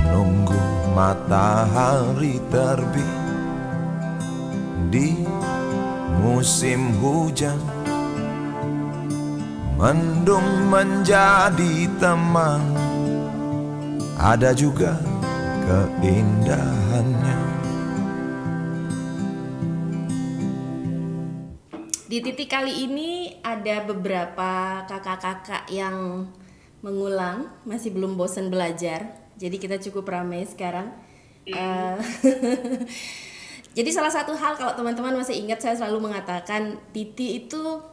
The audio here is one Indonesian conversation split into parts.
Nunggu matahari terbit di musim hujan, mendung menjadi teman, ada juga keindahannya. Di titik kali ini ada beberapa kakak-kakak yang mengulang, masih belum bosan belajar. Jadi kita cukup ramai sekarang. Eh, Jadi salah satu hal, kalau teman-teman masih ingat, saya selalu mengatakan Titi itu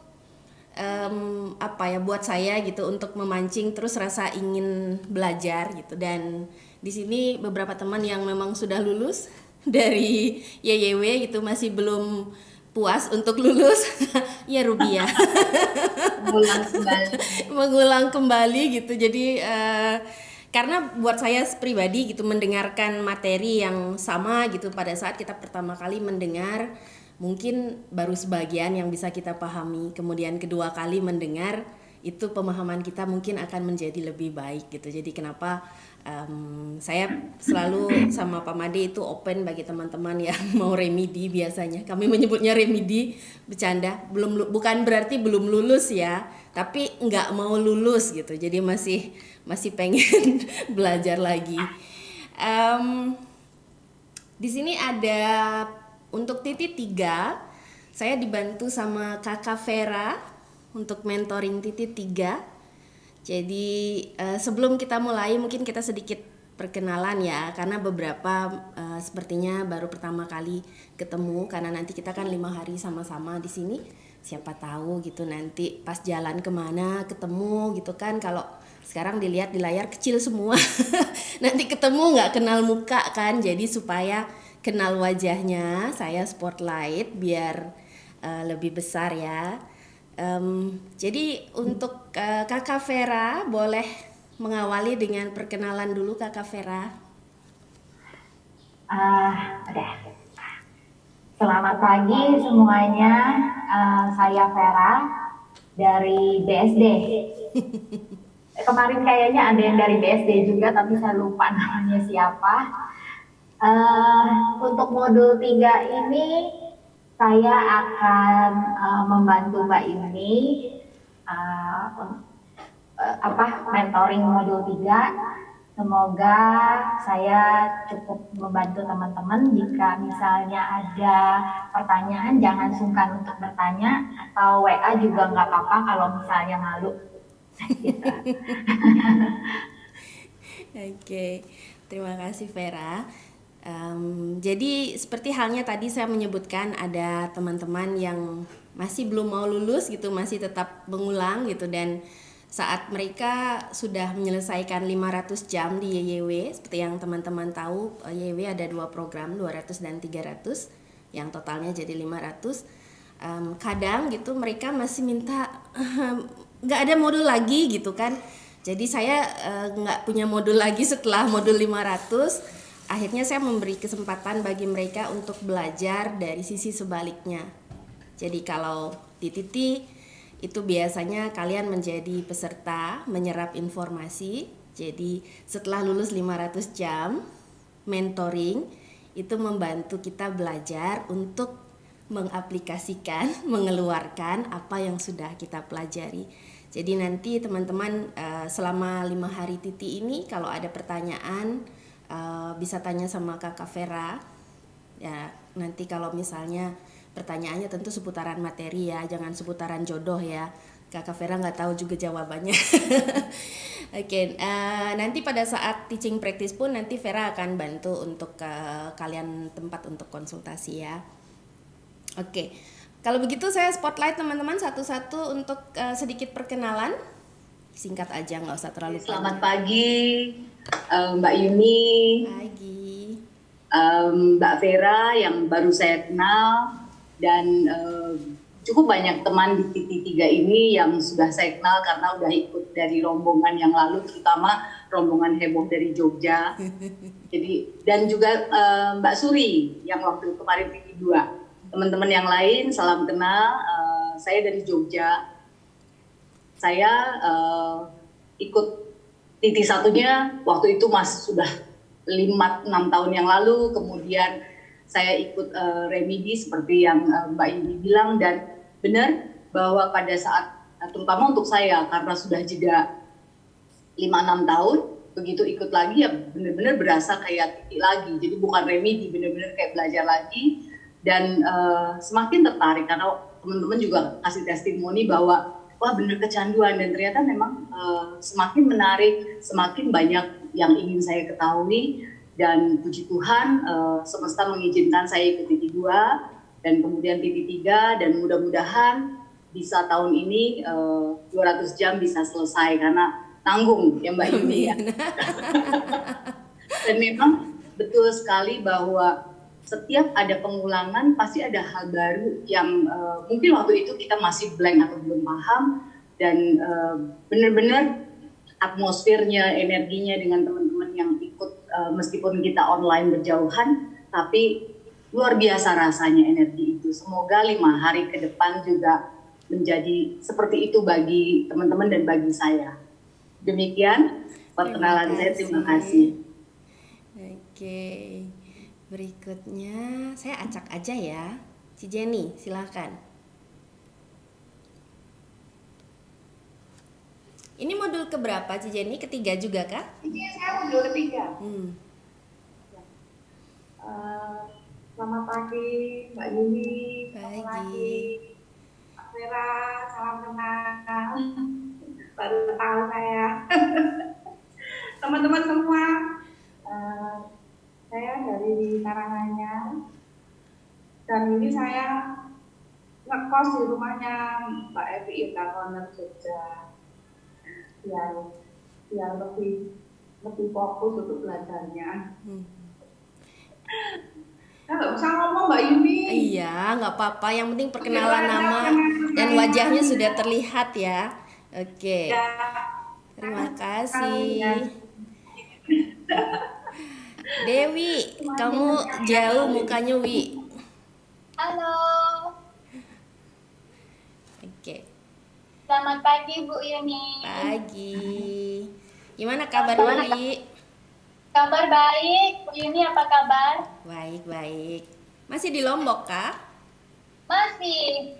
apa ya, buat saya gitu untuk memancing terus rasa ingin belajar gitu. Dan di sini beberapa teman yang memang sudah lulus dari YYW gitu masih belum puas untuk lulus. Ya Rubia. Mengulang kembali. Mengulang kembali gitu. Jadi karena buat saya pribadi gitu, mendengarkan materi yang sama gitu pada saat kita pertama kali mendengar, mungkin baru sebagian yang bisa kita pahami. Kemudian kedua kali mendengar, itu pemahaman kita mungkin akan menjadi lebih baik gitu. Jadi kenapa saya selalu sama Pak Made itu open bagi teman-teman yang mau remedi. Biasanya kami menyebutnya remedi, bercanda, bukan berarti belum lulus ya, tapi nggak mau lulus gitu. Jadi masih pengen belajar lagi. Di sini ada untuk Titi 3, saya dibantu sama Kakak Vera untuk mentoring Titi 3. Jadi sebelum kita mulai mungkin kita sedikit perkenalan ya, karena beberapa sepertinya baru pertama kali ketemu, karena nanti kita kan 5 hari sama-sama di sini. Siapa tahu gitu nanti pas jalan kemana ketemu gitu kan. Kalau sekarang dilihat di layar kecil semua, nanti ketemu nggak kenal muka kan. Jadi supaya kenal wajahnya, saya spotlight biar lebih besar ya. Jadi untuk Kakak Vera boleh mengawali dengan perkenalan dulu Kakak Vera. Udah. Selamat pagi semuanya. Saya Vera dari BSD. Kemarin kayaknya ada yang dari BSD juga, tapi saya lupa namanya siapa. Untuk modul 3 ini saya akan membantu Mbak Yuni mentoring modul 3. Semoga saya cukup membantu teman-teman. Jika misalnya ada pertanyaan, jangan sungkan untuk bertanya, atau WA juga nggak apa-apa kalau misalnya malu. Gitu. Oke, terima kasih Vera. Jadi seperti halnya tadi saya menyebutkan, ada teman-teman yang masih belum mau lulus gitu, masih tetap mengulang gitu. Dan saat mereka sudah menyelesaikan 500 jam di YYW, seperti yang teman-teman tahu, YYW ada 2 program, 200 dan 300, yang totalnya jadi 500. Kadang gitu mereka masih minta nggak ada modul lagi gitu kan. Jadi saya nggak punya modul lagi setelah modul 500. Akhirnya saya memberi kesempatan bagi mereka untuk belajar dari sisi sebaliknya. Jadi kalau di Titi itu biasanya kalian menjadi peserta menyerap informasi. Jadi setelah lulus 500 jam mentoring, itu membantu kita belajar untuk mengaplikasikan, mengeluarkan apa yang sudah kita pelajari. Jadi nanti teman-teman selama 5 hari Titi ini kalau ada pertanyaan bisa tanya sama Kakak Vera. Ya, nanti kalau misalnya pertanyaannya tentu seputaran materi ya, jangan seputaran jodoh ya. Kakak Vera nggak tahu juga jawabannya. Oke, nanti pada saat teaching practice pun nanti Vera akan bantu untuk kalian tempat untuk konsultasi ya. Oke, kalau begitu saya spotlight teman-teman satu-satu untuk sedikit perkenalan. Singkat aja, nggak usah terlalu panjang. Selamat pagi Mbak Yuni. Pagi. Mbak Vera yang baru saya kenal, dan cukup banyak teman di Titi 3 ini yang sudah saya kenal karena udah ikut dari rombongan yang lalu, terutama rombongan heboh dari Jogja. Jadi, dan juga Mbak Suri yang waktu kemarin Titi 2. Teman-teman yang lain, salam kenal. Saya dari Jogja. Saya ikut Titi 1-nya waktu itu sudah 5-6 tahun yang lalu, kemudian saya ikut remedi seperti yang Mbak Yuni bilang, dan benar bahwa pada saat, terutama untuk saya karena sudah jeda 5-6 tahun, begitu ikut lagi ya benar-benar berasa kayak titik lagi, jadi bukan remedi, benar-benar kayak belajar lagi, dan semakin tertarik karena teman-teman juga kasih testimoni bahwa wah benar kecanduan, dan ternyata memang semakin menarik, semakin banyak yang ingin saya ketahui, dan puji Tuhan semesta mengizinkan saya ikut TT2 dan kemudian TT3, dan mudah-mudahan bisa tahun ini 200 jam bisa selesai karena tanggung ya Mbak Yuni ya. Dan memang betul sekali bahwa setiap ada pengulangan pasti ada hal baru yang mungkin waktu itu kita masih blank atau belum paham, dan benar-benar atmosfernya, energinya dengan teman-teman yang ikut, meskipun kita online berjauhan, tapi luar biasa rasanya energi itu. Semoga 5 hari ke depan juga menjadi seperti itu bagi teman-teman dan bagi saya. Demikian perkenalan saya, terima kasih. Oke, berikutnya saya acak aja ya, Ci Jenny, silakan. Ini modul keberapa, Ci Jenny? Ketiga juga kah? Ini saya modul ketiga. Selamat pagi Mbak Yuni, selamat pagi Mbak Vera, salam kenal. Baru tahu saya. Teman-teman semua, saya dari Karanganyar, dan ini saya ngekos di rumahnya Mbak Evi Indakoner Jogja, biar lebih fokus untuk belajarnya. Nggak usah ngomong Mbak Yuni. Iya, nggak apa-apa. Yang penting perkenalan nama dan wajahnya sudah terlihat ya. Oke. Terima kasih. Dewi, kamu jauh mukanya, Wi. Halo, Oke. selamat pagi Bu Yuni. Pagi. Gimana kabar, Wi? Kabar baik, Bu Yuni apa kabar? Baik. Masih di Lombok kah? Masih.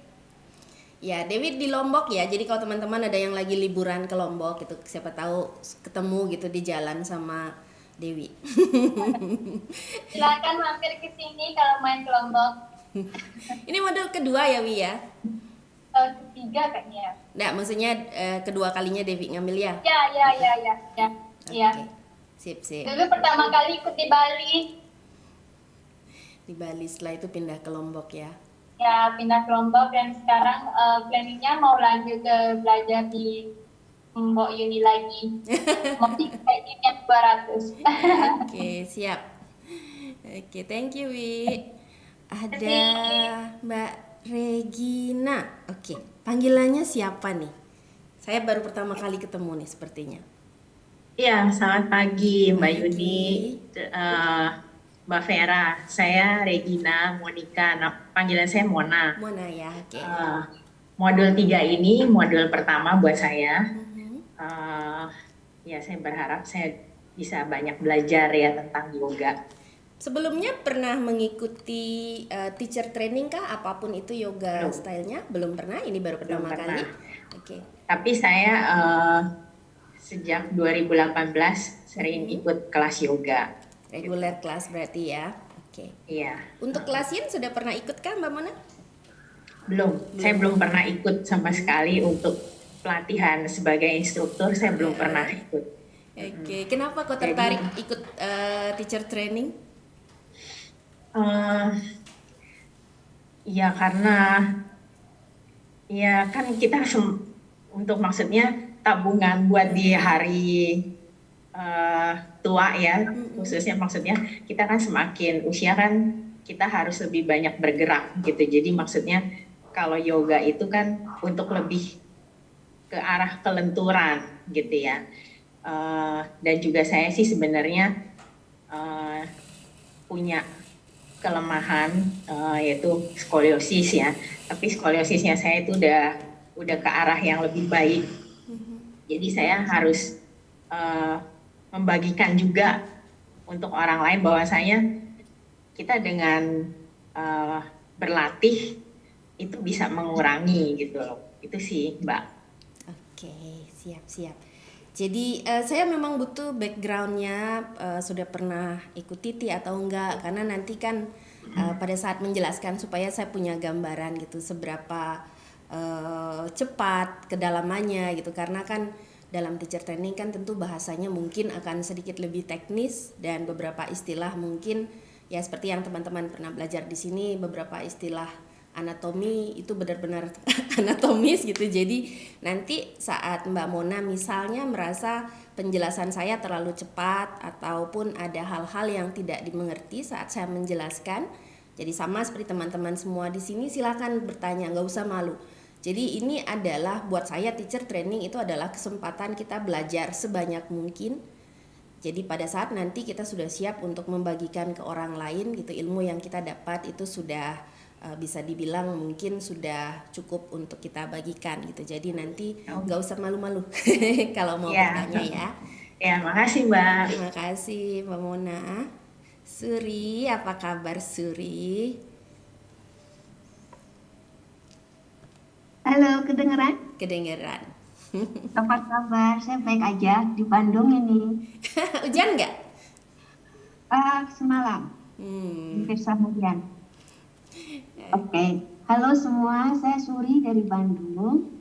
Ya, Dewi di Lombok ya. Jadi kalau teman-teman ada yang lagi liburan ke Lombok gitu, siapa tahu ketemu gitu di jalan sama Dewi. Silakan mampir ke sini kalau main ke Lombok. Ini modul kedua ya, Wi ya? Ketiga kayaknya. Nggak, maksudnya kedua kalinya Dewi ngambil ya? Ya. Oke. Sip. Dulu pertama kali ikut di Bali. Di Bali, setelah itu pindah ke Lombok ya? Ya, pindah ke Lombok, dan sekarang planningnya mau lanjut ke belajar di Mbok Yuni lagi. Mau kayak yang 200. Oke, siap. Oke, thank you, Wi. Ada Mbak Regina. Oke, panggilannya siapa nih? Saya baru pertama kali ketemu nih sepertinya. Ya, selamat pagi Mbak Pagi. Yuni, Mbak Vera. Saya Regina Monica, panggilan saya Mona. Mona ya, oke. Modul 3 ini modul pertama buat saya. Mhm. Ya, saya berharap saya bisa banyak belajar ya tentang yoga. Sebelumnya pernah mengikuti teacher training kah? Apapun itu yoga Belum. stylenya? Belum pernah, ini baru pertama Belum kali. pernah. Oke. Tapi saya sejak 2018 sering ikut kelas yoga. Regular kelas berarti ya. Oke. Iya, Untuk kelasian sudah pernah ikut kah, Mbak Mona? saya belum pernah ikut sama sekali untuk pelatihan sebagai instruktur, saya belum pernah ikut. Oke. Kenapa kok tertarik ikut teacher training? Ya karena ya kan kita untuk maksudnya tabungan buat di hari tua ya, khususnya maksudnya kita kan semakin usia kan kita harus lebih banyak bergerak gitu. Jadi maksudnya kalau yoga itu kan untuk lebih ke arah kelenturan gitu ya. Dan juga saya sih sebenarnya punya kelemahan yaitu skoliosis ya. Tapi skoliosisnya saya itu udah ke arah yang lebih baik. Jadi saya harus membagikan juga untuk orang lain bahwasanya kita dengan berlatih itu bisa mengurangi gitu loh. Itu sih, Mbak. Oke, siap-siap. Jadi saya memang butuh backgroundnya, sudah pernah ikut TT atau enggak, karena nanti kan pada saat menjelaskan supaya saya punya gambaran gitu seberapa cepat kedalamannya gitu, karena kan dalam teacher training kan tentu bahasanya mungkin akan sedikit lebih teknis dan beberapa istilah mungkin ya seperti yang teman-teman pernah belajar di sini, beberapa istilah anatomi itu benar-benar anatomis gitu. Jadi nanti saat Mbak Mona misalnya merasa penjelasan saya terlalu cepat ataupun ada hal-hal yang tidak dimengerti saat saya menjelaskan, jadi sama seperti teman-teman semua di sini, silakan bertanya, nggak usah malu. Jadi ini adalah buat saya teacher training itu adalah kesempatan kita belajar sebanyak mungkin. Jadi pada saat nanti kita sudah siap untuk membagikan ke orang lain gitu, ilmu yang kita dapat itu sudah bisa dibilang mungkin sudah cukup untuk kita bagikan gitu. Jadi nanti nggak usah malu-malu kalau mau bertanya ya. Ya, makasih Mbak. Terima kasih Mbak Mona. Suri, apa kabar Suri? Halo, kedengeran? Kedengeran. Apa kabar? Saya baik aja di Bandung ini. Hujan nggak? Semalam, hampir seharian. Oke. Halo semua, saya Suri dari Bandung.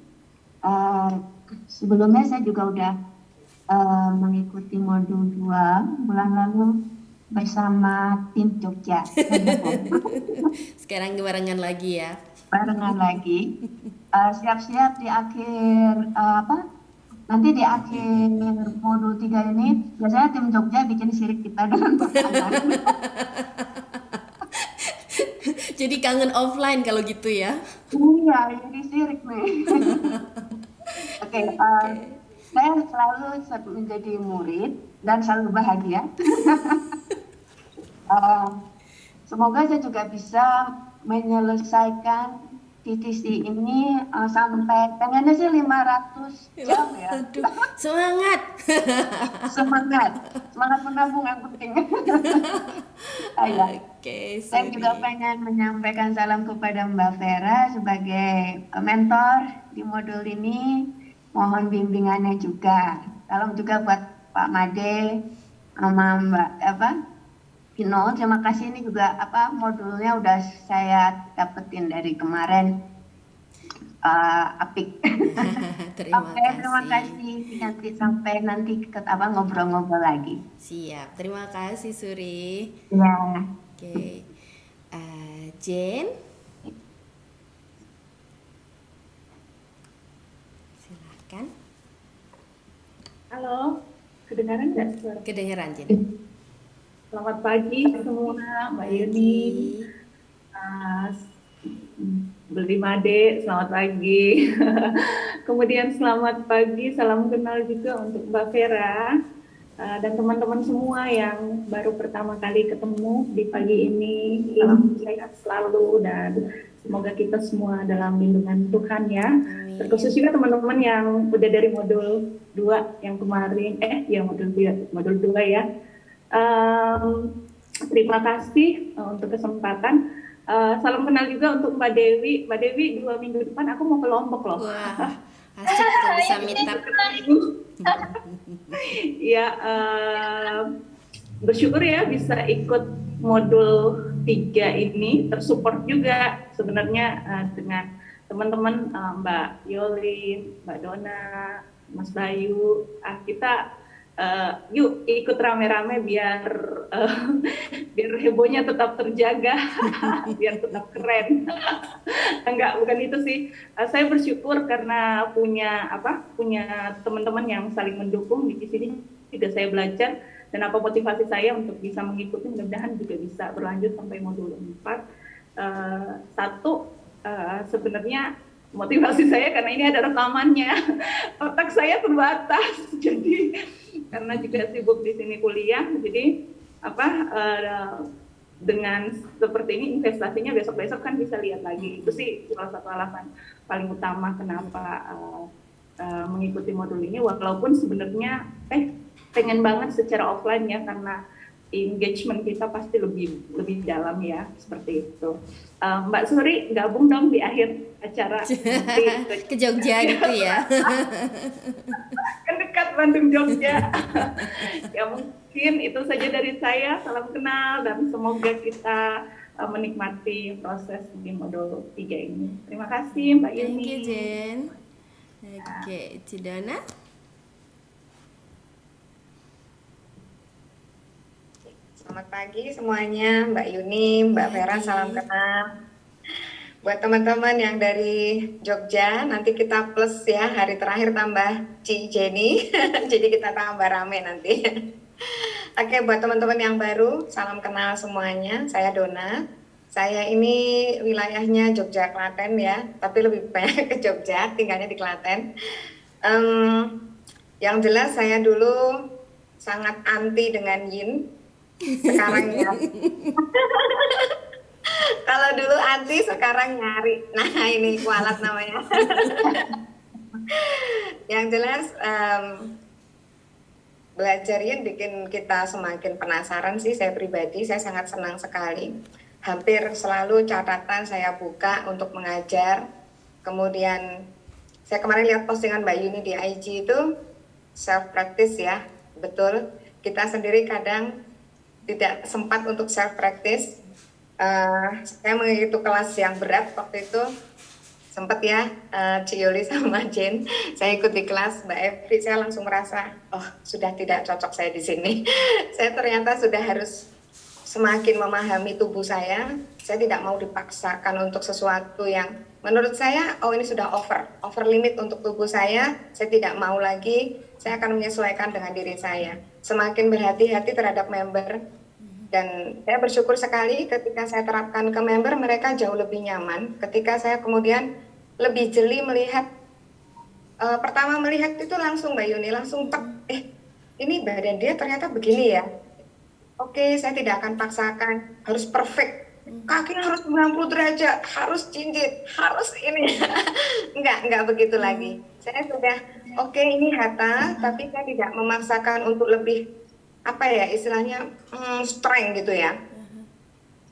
Sebelumnya saya juga udah mengikuti modul 2 bulan lalu bersama tim Jogja. Sekarang barengan lagi ya. Barengan lagi. Siap-siap di akhir nanti di akhir modul 3 ini biasanya tim Jogja bikin sirik kita dengan pertanyaan. Jadi kangen offline kalau gitu ya. Iya, jadi sirik nih. Oke, saya selalu menjadi murid dan selalu bahagia. Semoga saya juga bisa menyelesaikan TTC ini sampai pengennya sih 500 jam ya. Aduh, semangat. Semangat menabung yang penting. Oke, Saya juga pengen menyampaikan salam kepada Mbak Vera sebagai mentor di modul ini. Mohon bimbingannya juga. Salam juga buat Pak Made sama Mbak Pino, terima kasih, ini juga modulnya udah saya dapetin dari kemarin. Apik. Terima kasih. Nanti sampai nanti ngobrol-ngobrol lagi. Siap. Terima kasih Suri. Ya. Oke. Jen. Silakan. Halo, kedengaran nggak suara? Kedengeran Jen. Selamat pagi semua, Mbak Yuni, Beli Made, selamat pagi. Kemudian selamat pagi, salam kenal juga untuk Mbak Vera dan teman-teman semua yang baru pertama kali ketemu di pagi ini. Salam sehat selalu dan semoga kita semua dalam lindungan Tuhan ya. Terkhusus juga teman-teman yang udah dari modul 2 yang kemarin, modul 2 ya. Terima kasih untuk kesempatan. Salam kenal juga untuk Mbak Dewi. Mbak Dewi 2 minggu depan aku mau ke Lombok loh. Wah, asik tuh bisa meet up. Ya, bersyukur ya bisa ikut modul 3 ini, tersupport juga sebenarnya dengan teman-teman Mbak Yolin, Mbak Dona, Mas Bayu. Kita yuk ikut rame-rame biar hebohnya tetap terjaga, biar tetap keren. Enggak, bukan itu sih. Saya bersyukur karena punya teman-teman yang saling mendukung di sini juga saya belajar dan motivasi saya untuk bisa mengikuti, mudah-mudahan juga bisa berlanjut sampai modul 4. Sebenarnya motivasi saya karena ini ada rekamannya. Otak saya terbatas, jadi karena juga sibuk di sini kuliah, jadi dengan seperti ini investasinya besok-besok kan bisa lihat lagi. Itu sih salah satu alasan paling utama kenapa mengikuti modul ini, walaupun sebenarnya pengen banget secara offline ya, karena engagement kita pasti lebih dalam ya, seperti itu. Mbak Suri gabung dong di akhir acara Ke Jogja gitu ya. kan dekat Bandung Jogja. Ya mungkin itu saja dari saya, salam kenal dan semoga kita menikmati proses di modul 3 ini. Terima kasih Mbak Yuni. Thank you Jen. Oke, Cidona. Selamat pagi semuanya, Mbak Yuni, Mbak Vera, salam kenal. Buat teman-teman yang dari Jogja, nanti kita plus ya, hari terakhir tambah Ci Jenny, jadi kita tambah rame nanti. Oke, buat teman-teman yang baru, salam kenal semuanya, saya Dona. Saya ini wilayahnya Jogja Klaten ya, tapi lebih banyak ke Jogja, tinggalnya di Klaten. Yang jelas saya dulu sangat anti dengan yin, sekarang ya. Kalau dulu anti, sekarang nyari. Nah ini kualat namanya. Yang jelas belajar yin bikin kita semakin penasaran sih. Saya pribadi, saya sangat senang sekali. Hampir selalu catatan saya buka untuk mengajar. Kemudian saya kemarin lihat postingan Mbak Yuni di IG itu self practice ya, betul. Kita sendiri kadang tidak sempat untuk self practice. Saya mengikuti kelas yang berat waktu itu, sempat ya Ciyoli sama Jen. Saya ikuti kelas Mbak Evi, saya langsung merasa, oh sudah tidak cocok saya di sini. Saya ternyata sudah harus semakin memahami tubuh saya tidak mau dipaksakan untuk sesuatu yang menurut saya, oh ini sudah over limit untuk tubuh saya tidak mau lagi, saya akan menyesuaikan dengan diri saya. Semakin berhati-hati terhadap member, dan saya bersyukur sekali ketika saya terapkan ke member, mereka jauh lebih nyaman. Ketika saya kemudian lebih jeli melihat, pertama melihat itu langsung Mbak Yuni, langsung ini badan dia ternyata begini ya. Oke, saya tidak akan paksakan harus perfect, kakinya harus 90 derajat, harus jinjit, harus ini. Enggak begitu lagi. Saya sudah, oke, ini hatha, tapi saya tidak memaksakan untuk lebih, apa ya istilahnya, strength gitu ya.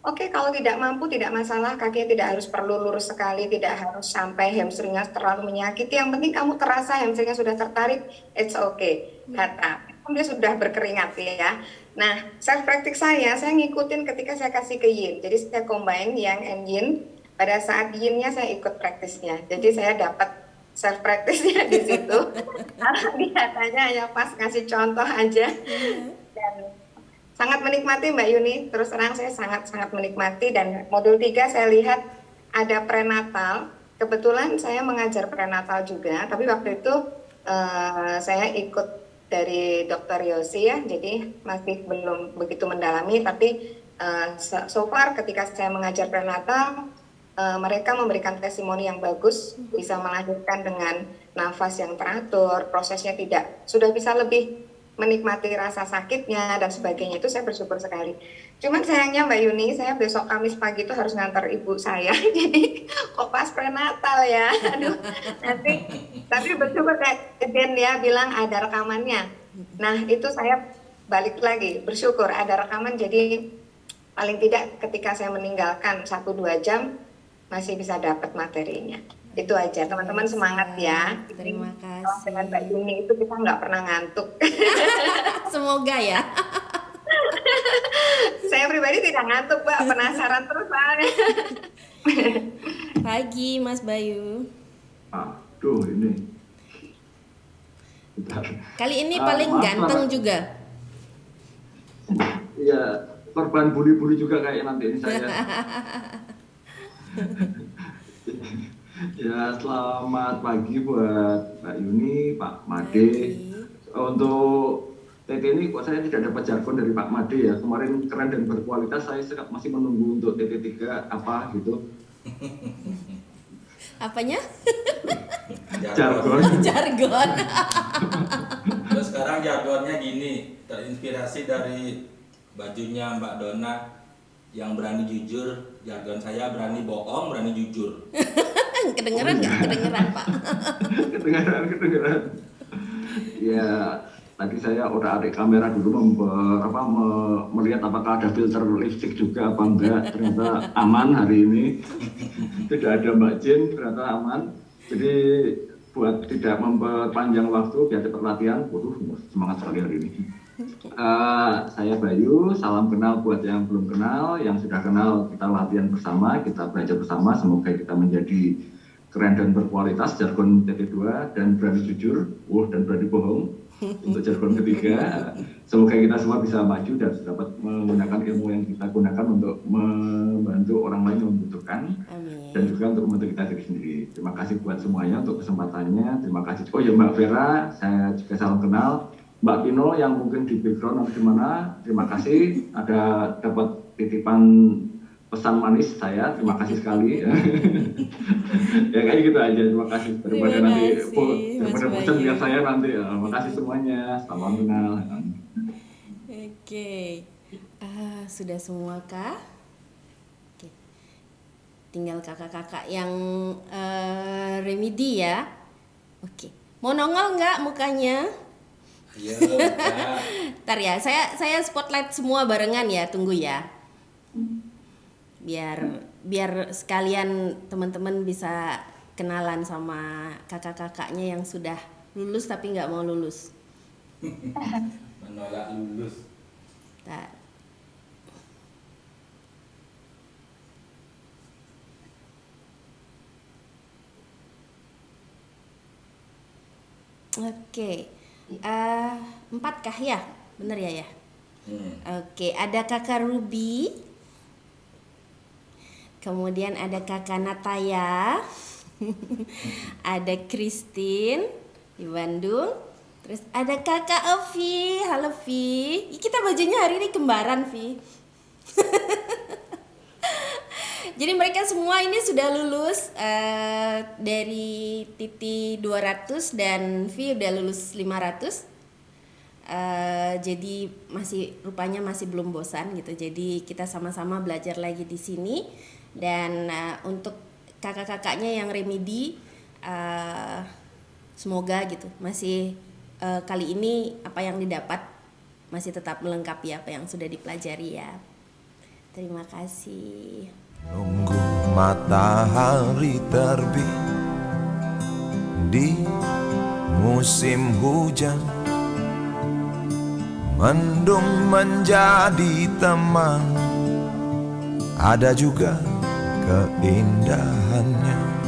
Oke, kalau tidak mampu tidak masalah, kakinya tidak harus perlu lurus sekali, tidak harus sampai hamstringnya terlalu menyakiti. Yang penting kamu terasa hamstringnya sudah tertarik, it's okay. Hatha, dia sudah berkeringat ya. Nah, self practice saya ngikutin ketika saya kasih ke yin. Jadi saya combine yang and yin. Pada saat yin-nya saya ikut praktisnya. Jadi saya dapat self practice-nya di situ. Karena biasanya ya pas ngasih contoh aja. Dan sangat menikmati Mbak Yuni. Terus terang saya sangat menikmati. Dan modul 3 saya lihat ada prenatal. Kebetulan saya mengajar prenatal juga. Tapi waktu itu saya ikut dari Dr. Yosi ya, jadi masih belum begitu mendalami, tapi so far ketika saya mengajar prenatal, mereka memberikan testimoni yang bagus, bisa melahirkan dengan nafas yang teratur, prosesnya sudah bisa lebih menikmati rasa sakitnya dan sebagainya, itu saya bersyukur sekali. Cuman sayangnya Mbak Yuni, saya besok Kamis pagi itu harus ngantar ibu saya, jadi kok pas prenatal ya, aduh nanti. Tapi bersyukur kayak Jen ya bilang ada rekamannya. Nah itu saya balik lagi, bersyukur ada rekaman, jadi paling tidak ketika saya meninggalkan 1-2 jam, masih bisa dapat materinya. Itu aja, teman-teman semangat ya. Terima kasih. Dengan Mbak Yuni itu kita nggak pernah ngantuk. Semoga ya. Saya pribadi tidak ngantuk, Mbak. Penasaran terus soalnya. Pagi, Mas Bayu. Aduh, ini. Bentar. Kali ini paling ganteng juga. Iya, korban bully-bully juga kayak nanti ini saya. Ya, selamat pagi buat Mbak Yuni, Pak Made. Untuk TT ini kok saya tidak dapat jargon dari Pak Made ya. Kemarin keren dan berkualitas, saya masih menunggu untuk TT 3 apa gitu. Apanya? Jargon. Jargon. Terus sekarang jargonnya gini, terinspirasi dari bajunya Mbak Dona yang berani jujur, jargon saya berani bohong, berani jujur. Kedengeran nggak? Kedengeran Pak. Kedengeran. Ya, tadi saya otak-atik kamera dulu melihat apakah ada filter lipstick juga apa enggak. Ternyata aman hari ini. Tidak ada Mbak Jin, ternyata aman. Jadi buat tidak memperpanjang waktu, biar cepat latihan. Waduh, semangat sekali hari ini. Saya Bayu, salam kenal buat yang belum kenal, yang sudah kenal kita latihan bersama, kita belajar bersama. Semoga kita menjadi keren dan berkualitas, jargon TT2, dan berani jujur, dan berani bohong. Untuk jargon ketiga, semoga kita semua bisa maju dan dapat menggunakan ilmu yang kita gunakan untuk membantu orang lain yang membutuhkan. Amin. Dan juga untuk membantu kita diri sendiri. Terima kasih buat semuanya untuk kesempatannya. Terima kasih. Oh ya Mbak Vera, saya juga salam kenal. Mbak Pino yang mungkin di background atau di mana, terima kasih. Ada dapat titipan pesan manis saya, terima kasih sekali. Ya kayak gitu aja, terima kasih. Daripada bosan lihat saya nanti. Terima kasih semuanya, salam kenal. Oke, sudah semua kah? Oke. Tinggal kakak-kakak yang remedi ya. Oke, mau nongol nggak mukanya? Ayo. Ntar ya, saya spotlight semua barengan ya, tunggu ya. Biar sekalian teman-teman bisa kenalan sama kakak-kakaknya yang sudah lulus tapi nggak mau lulus. Menolak lulus. Nah. Oke, 4 kah ya? Bener ya? Oke, ada kakak Ruby. Kemudian ada kakak Nataya, ada Christine di Bandung, terus ada kakak Ovi. Halo Vi, kita bajunya hari ini kembaran Vi. Jadi mereka semua ini sudah lulus dari Titi 200 dan Vi udah lulus 500. Jadi rupanya masih belum bosan gitu. Jadi kita sama-sama belajar lagi di sini. Dan untuk kakak-kakaknya yang remedi, semoga gitu masih kali ini apa yang didapat masih tetap melengkapi apa yang sudah dipelajari ya. Terima kasih. Nunggu matahari terbit di musim hujan, mendung menjadi teman, ada juga keindahannya.